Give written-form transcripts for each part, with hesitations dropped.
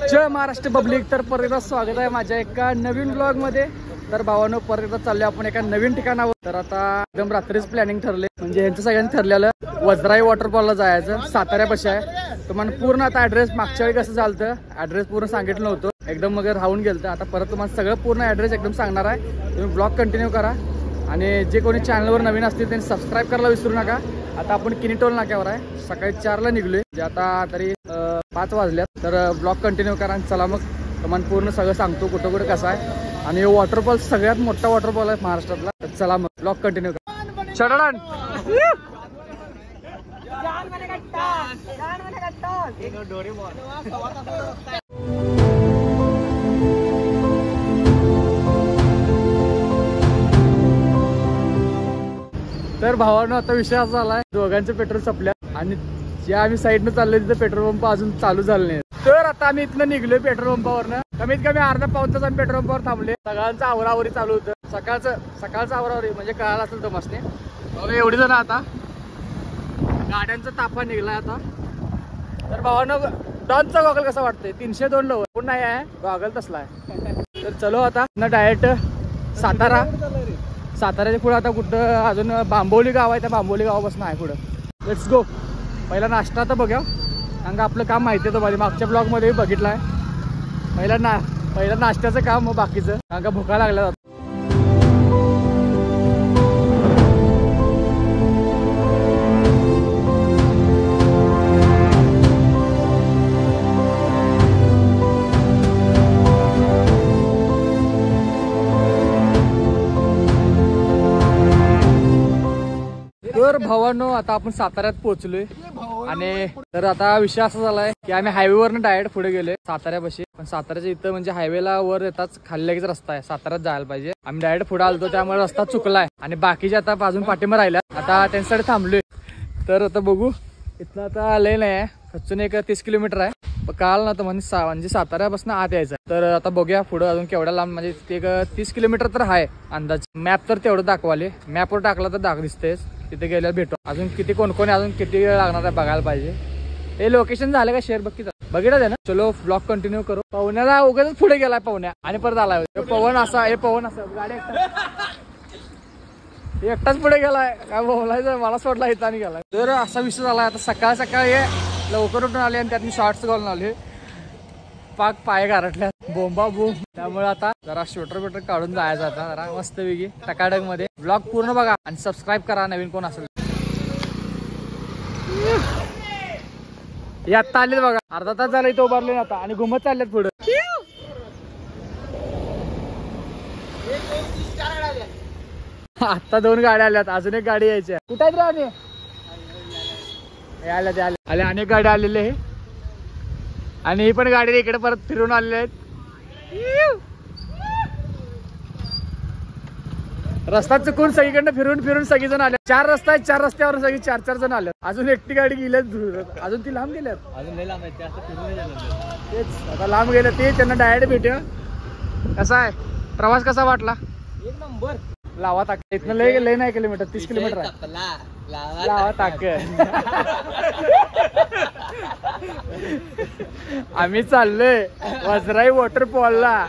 जय Maharashtra public. तर परत स्वागत आहे माझ्या एका नवीन ब्लॉग मध्ये. तर भावानो परत चालले आपण एका नवीन ठिकाणावर. तर आता एकदम रात्रीच प्लॅनिंग ठरले, म्हणजे यांचं सगळ्यांनी ठरलेलं वज्राई वॉटरफॉलला जायचं. साताऱ्यापाशी आहे. तुम्हाला पूर्ण आता ऍड्रेस मागच्या वेळी कसं झालं ऍड्रेस पूर्ण सांगितलं नव्हतं, एकदम मग राहून गेलं. आता परत तुम्हाला सगळं पूर्ण ऍड्रेस एकदम सांगणार आहे. तुम्ही ब्लॉग कंटिन्यू करा आणि जे कोणी चॅनलवर नवीन असतील त्यांनी सबस्क्राईब करायला विसरू नका. आता आपण किनी टोल नाक्यावर आहे. सकाळी 4ला निघलोय, जे आता तरी 5 वाजल्यात. तर ब्लॉग कंटिन्यू करा. चला मग तुम्हाला पूर्ण सगळं सांगतो कुठं कुठं कसं आहे. आणि वॉटरफॉल सगळ्यात मोठा वॉटरफॉल आहे महाराष्ट्रातला. तर चला मग ब्लॉग कंटिन्यू करा. चढण तर भावानं आता विषय असा झालाय, दोघांचे पेट्रोल संपल्या आणि जे आम्ही साईडनं चाललोय तिथं पेट्रोल पंप अजून चालू झाले नाही. तर आता आम्ही इथनं निघलोय पेट्रोल पंपावरनं. कमीत कमी अर्धा पाऊण तास आम्ही पेट्रोल पंपावर थांबले. सगळ्यांचं आवरावरी चालू होतं. सकाळचं आवरावरी म्हणजे कळालं असेल तो मस्ते. एवढी जण आता गाड्यांचा ताफा निघलाय आता. तर भावानं डॉनचा गॉगल कसा वाटतंय? 302 लवर कोण नाही आहे गॉगल तसला आहे. तर चलो आता ना डायरेक्ट साताऱ्याच्या पुढे. आता कुठं अजून बांबोली गाव आहे, त्या बांबोली गावापासून आहे पुढं. Let's go. पहिला नाश्ता तर बघा, कारण का आपलं काम माहिती आहे तुम्हाला, मागच्या ब्लॉगमध्ये बघितलं आहे. पहिला नाश्त्याचं काम, मग बाकीचं, कारण का भुका लागल्या. तर भावांनो आता आपण साताऱ्यात पोहोचलोय. आणि तर आता विषय असा झालाय की आम्ही हायवेवरनं डायरेक्ट पुढे गेलोय साताऱ्यापाशी. पण साताऱ्याच्या इथं म्हणजे हायवेला वर येताच खाली लगेच रस्ता आहे, साताऱ्यात जायला पाहिजे. आम्ही डायरेक्ट पुढे आलतो, त्यामुळे रस्ता चुकलाय. आणि बाकीचे आता अजून पाठीमा राहिल्या, आता त्यांच्याकडे थांबलोय. तर आता बघू, इथनं आता लय नाही आहे, खचून एक 30 किलोमीटर आहे. काल ना तर म्हणजे साताऱ्यापासून आत यायचं. तर आता बघूया पुढं अजून केवढ्या लांब, म्हणजे ते 30 किलोमीटर तर आहे अंदाज. मॅप तर तेवढं दाखवाले, मॅपवर टाकला तर दिसतेच. तिथे गेल्यावर भेटू. अजून किती कोण अजून किती वेळ लागणार आहे बघायला पाहिजे. हे लोकेशन झालं का शेअर बघितलं आहे ना. चलो ब्लॉग कंटिन्यू करू. पवण्याला उगाच पुढे गेलाय पवन्या आणि परत आलाय. पवन असा गाडी एकटाच पुढे गेलाय, काय बोलायचं, मला सोडला इथं आणि गेलाय. तर असा विषय झालाय. आता सकाळी लवकर उठून आले आणि त्यात मी शॉर्ट्स घालून आले. पाक पाय गारटल्या बोंबा बोंब. त्यामुळे आता जरा स्वेटर काढून जायचं आता जरा मस्त वेगळी टकाडक मध्ये. ब्लॉग पूर्ण बघा आणि सबस्क्राईब करा नवीन कोण असेल. यात आले बघा, अर्धा तास झाला इथं उभारले आता आणि घुमत चालल्यात पुढे. आता 2 गाड्या आल्यात, अजून एक गाडी यायची. कुठे आहेत रे? आल्या अनेक गाड्या आलेले आहे. आणि ही पण गाडी इकडे परत फिरून आलेले आहेत. रस्ता चुकून सगळीकडनं फिरून सगळीजण आले. 4 रस्ता आहेत, 4 रस्त्यावर सगळी 4 जण आले. अजून एकटी गाडी गेल्यात, अजून ती लांब गेल्यात. अजून लय लांब आहेत, तेच आता लांब गेलं ते. त्यांना डायरेक्ट भेटूया. कसा आहे प्रवास, कसा वाटला? 1 नंबर. लावा ताक. इथनं लय नाही किलोमीटर, 30 किलोमीटर आहे. लावा ताक. आम्ही चाललोय वज्राई वॉटरफॉलला.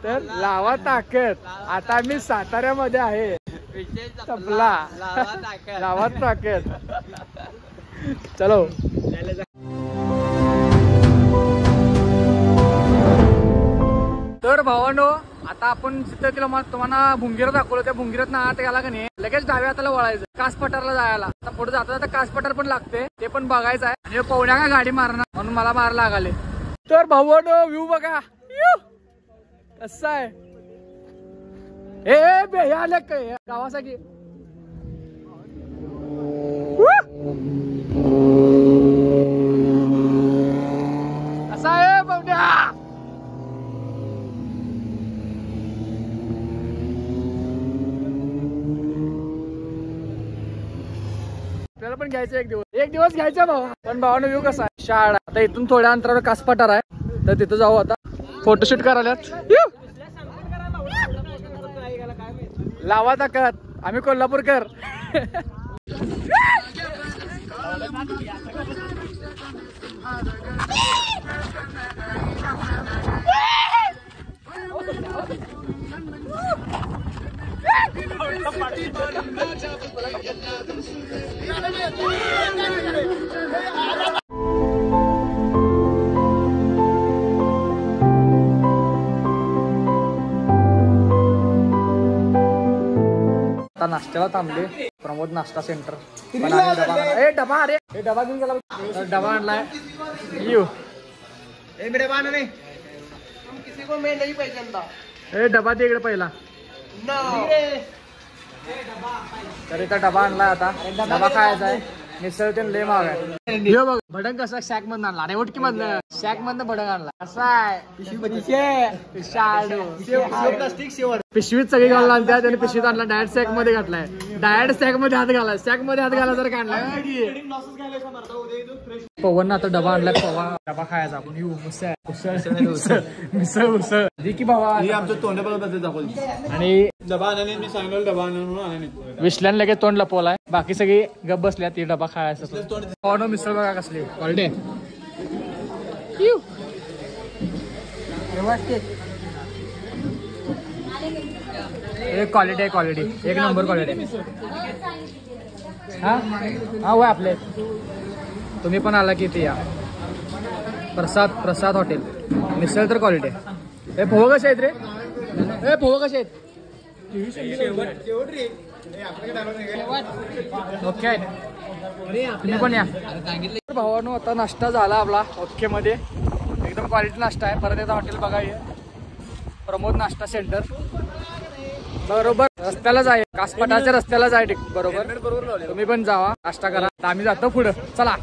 तर लावा ताकद. आता आम्ही साताऱ्यामध्ये आहे. संपला. लावा ताकद. चलो. तर भावानो आता आपण जिथं तुम्हाला भुंगीरा दाखवलं, त्या भुंगीरात ना आत गेला का नाही लगेच डाव्या हाताला वळायचं, कास पठारला जायला. आता पुढे जाता कास पठार पण लागते, ते पण बघायचं आहे. आणि पवण्या का गाडी मारणार म्हणून मला मारायला लागले. तर भावानो व्ह्यू बघा कसं आहे. हे आले काय गावासाठी. कसा आहे पवण्या? आपल्याला पण घ्यायचं एक दिवस घ्यायचा भाऊ. पण भावानं व्ह्यू कसा आहे. शाळा आता इथून थोड्या अंतरावर कास पठार आहे, तर तिथं जाऊ. आता फोटोशूट करायला लावा ताकद. आम्ही कोल्हापूरकर. आता नाश्त्याला थांबले प्रमोद नाश्ता सेंटर. डबा अरे हे डबा घेऊन गेला. डबा आणलाय. हे डबा दे इकडे पहिला. तर इथं डबा आणलाय. आता डबा खायचा आहे. मिसळ ते लय महाग आहे. बघ भडंग कसा शॅक मधून आणला. अरे उठकी मधनं शॅक मधनं भडंग आणला. कसा आहे पिशवीत सगळी घालून आणत्या. त्याने पिशवीत आणला. डायरेक्ट सॅक मध्ये घातलाय. डायरेक्ट सॅक मध्ये हात घाला. सॅक मध्ये हात घाला जर काढलाय. पवन आता डबा आणलाय. डबा खायचा आपण. मिसळ उसळ की भावा आमचं तोंड आणि डबा आणले. मी सांगितलं डबा आणून विश्ल्यान लगेच तोंड लपवलाय. बाकी सगळी गप बसल्या. ती डबा खायचं. मिसळ बघा कसली क्वालिटी. क्वालिटी आहे. क्वालिटी एक नंबर क्वालिटी. हा हा होय आपले. तुम्ही पण आला की ते या. प्रसाद हॉटेल. मिसळ तर क्वालिटी आहे. हे पोह कसे आहेत रे. हे पोह कसे आहेत. ओके तुम्ही पण या. भावानो आता नाश्ता झाला आपला ओके मध्ये. एकदम क्वालिटी नाश्ता आहे. परत एकदा हॉटेल बघा. हे प्रमोद नाश्ता सेंटर बरोबर रस्त्यालाच आहे. कासपटाच्या रस्त्यालाच आहे बरोबर. तुम्ही पण जावा नाश्ता करा. आम्ही जातो पुढं. चला.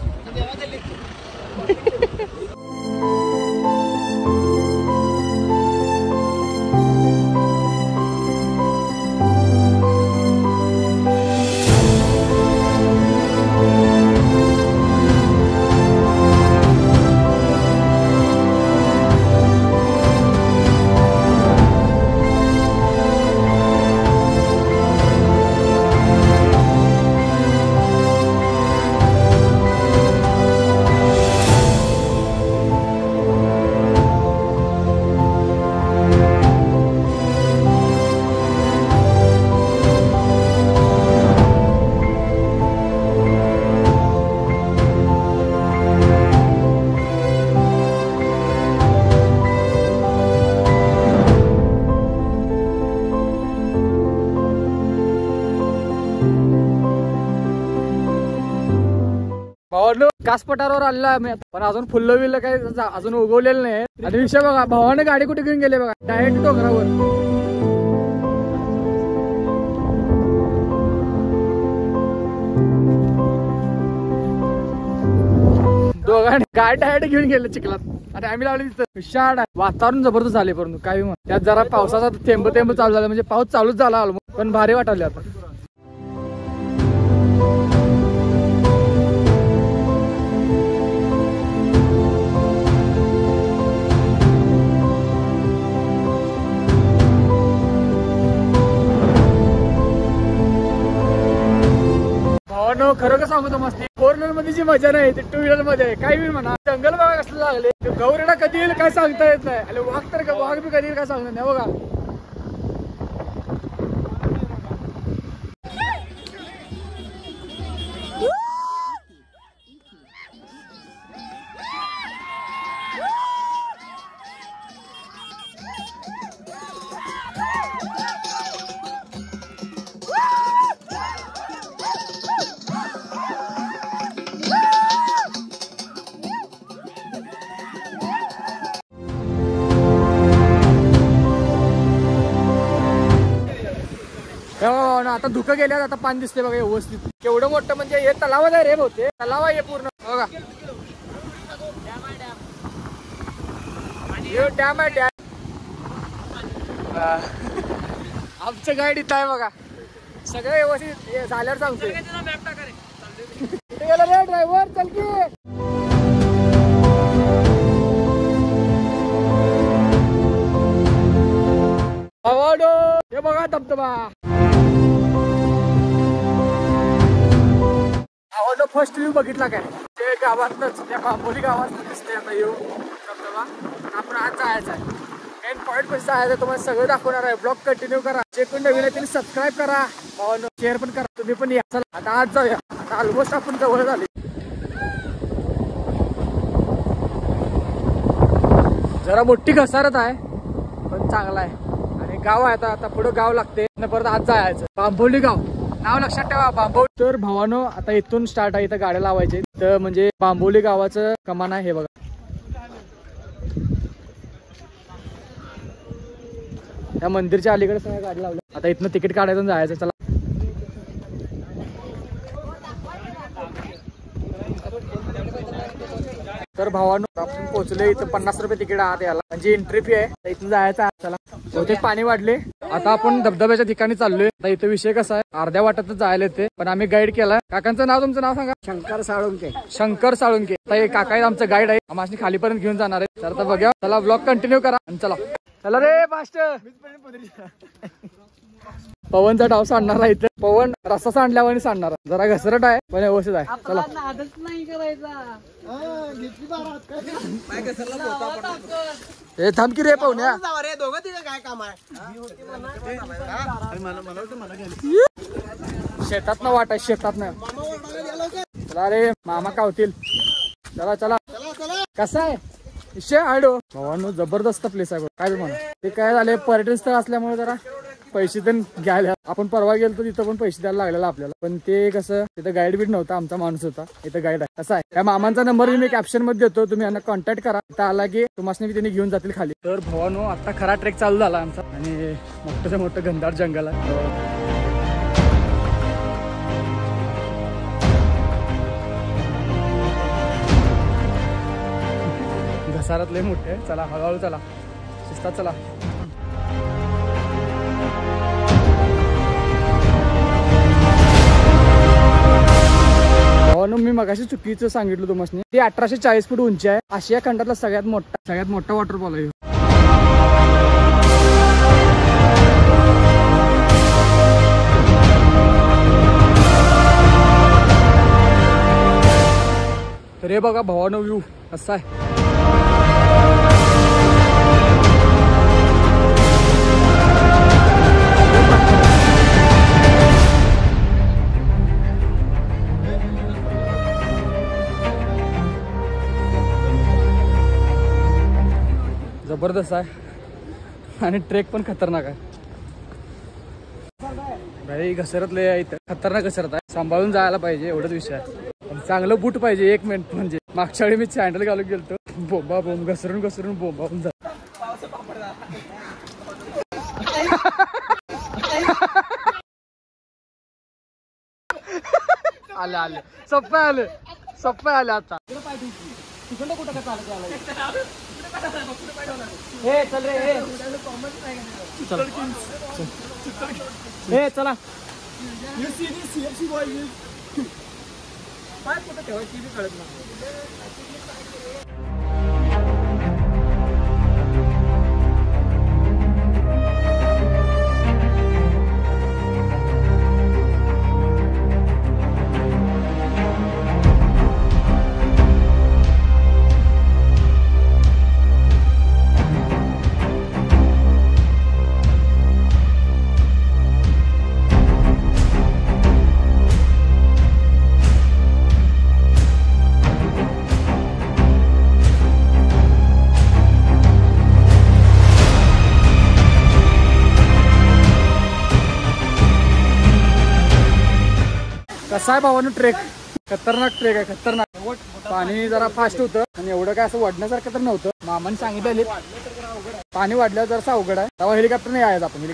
कासपटावर आलेला आहे पण अजून फुल्ल बिल्ल काही अजून उगवलेलं नाही. आणि विषय बघा भावाने गाडी कुठे घेऊन गेले बघा. डायरेक्ट डोंगरावर. दोघांनी गाडी डायरेक्ट घेऊन गेले चिखलात. आणि आम्ही लावले तिथं. विशाळ वातावरण जबरदस्त झाले. परंतु काही म्हण त्यात जरा पावसाचा थेंब चालू झाला. म्हणजे पाऊस चालूच झाला पण भारी वाटायला आता. खरं का सांगू तो मस्ती 4 व्हीलर मध्ये जी मजा नाही ती 2 व्हीलर मध्ये. काही बी म्हणा. जंगल बघा कसलं लागले. गौरीला कधी येईल काय सांगता येत नाही. आणि वाघ तर वाघ बी कधी येईल काय सांगणार नाही बघा. आता धुकं गेल्यात. आता पाणी दिसते बघा व्यवस्थित. केवढं मोठं म्हणजे हे तलावच आहे रे भाऊते. तलाव आहे पूर्ण बघा. डॅम आहे डॅम. आमचं गाईड इथं आहे बघा. सगळं व्यवस्थित झाल्यावर सांगतो. गेला रे ड्रायव्हर चल की. हे बघा धबधबा. फर्स्ट व्ह्यू बघितला काय ते गावातच त्या बांबोली गावात दिसते आता येऊ धबधबा. आपण आज जायचं आहे मेन पॉईंट पण जायचं तुम्हाला सगळं दाखवणार आहे. ब्लॉग कंटिन्यू करा. जे कोण नवीन आहे त्यांनी सबस्क्राईब करा शेअर पण करा. तुम्ही पण या. चला आता आज जाऊया. आता ऑलमोस्ट आपण जवळ झाले. जरा मोठी घसारत आहे पण चांगला आहे आणि गाव आहे. आता पुढे गाव लागते परत आज जायचं. बांबोली गाव नाव लक्षात ठेवा बांबोली. तर भावानो आता इथून स्टार्ट आहे. इथं गाड्या लावायचे तर म्हणजे बांबोली गावाचं कमान आहे हे बघा. त्या मंदिरच्या अलीकडे सगळ्या गाडी लावल्या. आता इथनं तिकीट काढायचं जायचं. चला तर भावानो आपण पोहोचले. इथं 50 रुपये तिकीट आहात याला म्हणजे एंट्री फी आहे. इथून जायचं आहे. चला बहुतेक पाणी वाढले. आता आपण धबधब्याच्या ठिकाणी चाललोय. आता इथं विषय कसा आहे अर्ध्या वाटातच जायला येते पण आम्ही गाईड केलाय. काकांचं नाव तुमचं नाव सांगा. शंकर साळुंके. शंकर साळुंके. आता काका आहेत आमचं गाईड आहे. आम्हाला खालीपर्यंत घेऊन जाणार आहे. तर आता बघा. चला ब्लॉग कंटिन्यू करा आणि चला चला रे मास्टर. पवनचा डाव सांडणार आहे. इथे पवन रस्ता सांडल्यावर सांडणार. जरा घसरट आहे पण व्यवस्थित आहे. चला हे थांब की रे पवन्या. शेतात ना वाट आहे शेतात ना. चला रे मामा कावतील. चला चला. कसा आहे विषय आडो भावांनो जबरदस्त प्लेस आहे. काय म्हणा ते काय झाले पर्यटन स्थळ असल्यामुळे जरा पैसे तर घ्यायला. आपण परवा गेलो तर तिथं पण पैसे द्यायला लागलेला आपल्याला. पण ते कसं तिथं गाईड बीड नव्हता. आमचा माणूस होता. इथं गाईड आहे. कसं आहे त्या मामांचा नंबर मी कॅप्शन मध्ये देतो. तुम्ही यांना कॉन्टॅक्ट करा. इथं आला की तुम्हाला त्यांनी घेऊन जातील खाली. तर भावानो आता खरा ट्रेक चालू झाला आमचा आणि मोठं मोठं घनदाट जंगल आहे. घसारात लय मोठे. चला हळूहळू चला शिस्तात चला. मी मगाशी चुकीचं सांगितलं तुम्हाला. ती 1840 फूट उंची आहे. आशिया खंडातला सगळ्यात मोठा वॉटरफॉल आहे. तर हे बघा भावानो व्ह्यू कसा आहे. जबरदस्त आहे आणि ट्रेक पण खतरनाक आहे. भाई घसरत लय इथं खतरनाक घसरत आहे. सांभाळून जायला पाहिजे एवढंच विषय आहे. चांगलं बूट पाहिजे. 1 मिनिट म्हणजे मागच्या वेळी मी सँडल घालून गेलतो. बोंबा बोंब घसरून बोंबा होऊन जात. आले सप्पा आले आता. कुठं का चालत हे चल रे हे चला. काय कुठं ठेवायची कळत नाही. कसा आहे भावानो ट्रेक. खतरनाक ट्रेक आहे. खतरनाक. पाणी जरा फास्ट होतं आणि एवढं काय असं वाढण्यासारखं तर नव्हतं. मामाने सांगितलं पाणी वाढल्यावर जरासा अवघड आहे. तेव्हा हेलिकॉप्टर नाही आहे आपण.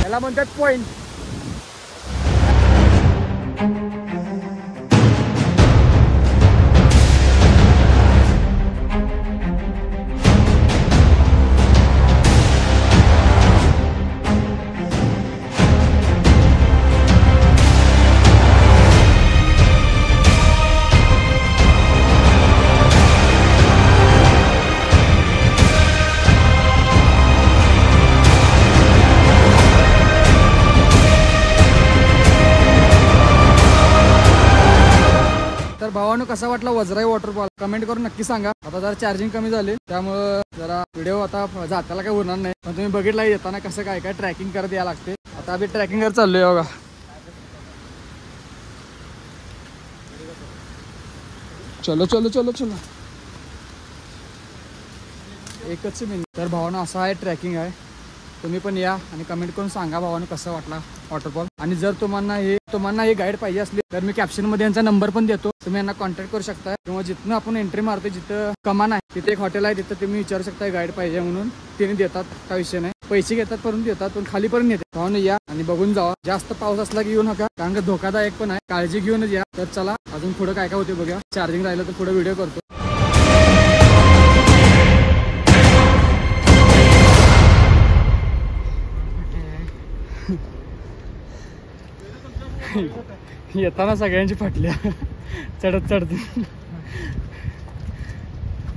याला म्हणतात पॉइंट. भावानो कसा वाटला वजराई वॉटरफॉल कमेंट करून नक्की सांगा। आता जरा चार्जिंग कमी झाली त्यामुळे जरा व्हिडिओ आता जाताला काय होणार नाही, पण तुम्ही बघितला येताना कसं काय काय ट्रॅकिंग करत यायला लागते। आता आम्ही ट्रॅकिंग करत चाललोय बघा। चलो चलो चलो चलो एकच मिनिट। तर भावानो असा आहे ट्रॅकिंग आहे, तुम्ही पण या आणि कमेंट करून सांगा भावानो कसं वाटला वॉटरफॉल। आणि जर तुम्हाला हे गाईड पाहिजे असली तर मी कॅप्शन मध्ये यांचा नंबर पण देतो, तुम्ही यांना कॉन्टॅक्ट करू शकता। किंवा जिथनं आपण एंट्री मारतो जिथं कमान आहे तिथे एक हॉटेल आहे, तिथं तुम्ही विचारू शकता गाईड पाहिजे म्हणून, तिने देतात, काय विषय नाही, पैसे घेतात परंतु देतात, पण खाली पर्यंत येते। भावानो या आणि बघून जावा। जास्त पाऊस असला की येऊ नका, कारण का धोकादायक पण आहे, काळजी घेऊनच या। तर चला अजून पुढे काय काय होते बघा। चार्जिंग राहिलं तर पुढे व्हिडिओ करतो। येताना सगळ्यांची फाटल्या चढत चढत,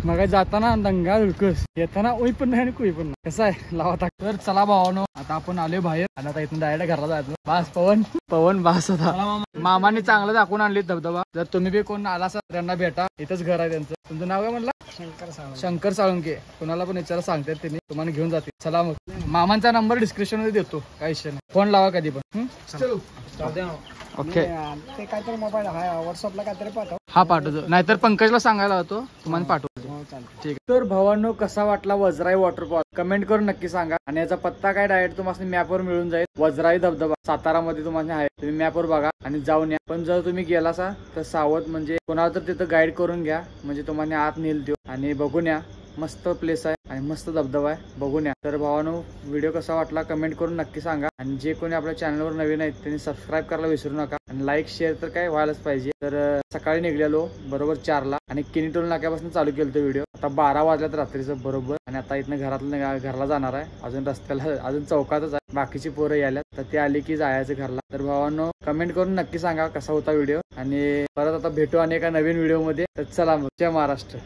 मग जाताना दंगा धुडकस, येताना ओई पण नाही आणि कुई पण नाही, कसं आहे लावा टाक। तर चला भावानो आता आपण आलोय बाहेर आणि आता इथून डायरेक्ट घरला जायचं। बास पवन बास होता। मामाने चांगलं दाखवून आणली धबधबा। जर तुम्ही बी कोण आला असा त्यांना भेटा, इथंच घर आहे त्यांचं। तुमचं नाव काय म्हणलं? शंकर साळुंके। कुणाला पण विचारा सांगतात त्यांनी, तुम्हाला घेऊन जाते। चला मग मामांचा नंबर डिस्क्रिप्शन मध्ये देतो, काही विषय नाही, फोन लावा कधी पण। ओके ते काहीतरी मोबाईल हा व्हॉट्सअपला काहीतरी पाठव, हा पाठवतो, नाहीतर पंकजला सांगायला होतो तुम्हाला पाठवतो। ठीक आहे। तर भावांनो कसा वाटला वजराई वॉटरफॉल कमेंट करून नक्की सांगा। आणि याचा पत्ता काय डायरेक्ट तुम्हाला मॅपवर मिळून जाईल। वजराई धबधबा सातारामध्ये तुम्हाला आहे, तुम्ही मॅपवर बघा आणि जाऊन या। पण जर तुम्ही गेलासा तर सावध, म्हणजे कोणाला तर तिथं गाईड करून घ्या, म्हणजे तुम्हाला आत नेल देऊ आणि बघून या। मस्त प्लेस आहे आणि मस्त धबधबा आहे, बघून या। तर भावानो व्हिडिओ कसा वाटला कमेंट करून नक्की सांगा। आणि जे कोणी आपल्या चॅनलवर नवीन आहेत त्यांनी सबस्क्राईब करायला विसरू नका आणि लाईक शेअर तर काय व्हायलाच पाहिजे। तर सकाळी निघलेलो बरोबर 4ला आणि किनी टोल नाक्यापासून चालू केलं तो व्हिडिओ। आता 12 वाजल्यात रात्रीचं बरोबर, आणि आता इथनं घरला जाणार आहे। अजून रस्त्याला अजून चौकातच आहे, बाकीची पोरं यायल्यात, तर ते आली की जायचं घरला। तर भावांनो कमेंट करून नक्की सांगा कसा होता व्हिडिओ, आणि परत आता भेटू आणि एका नवीन व्हिडिओ मध्ये। तर चला मग, जय महाराष्ट्र।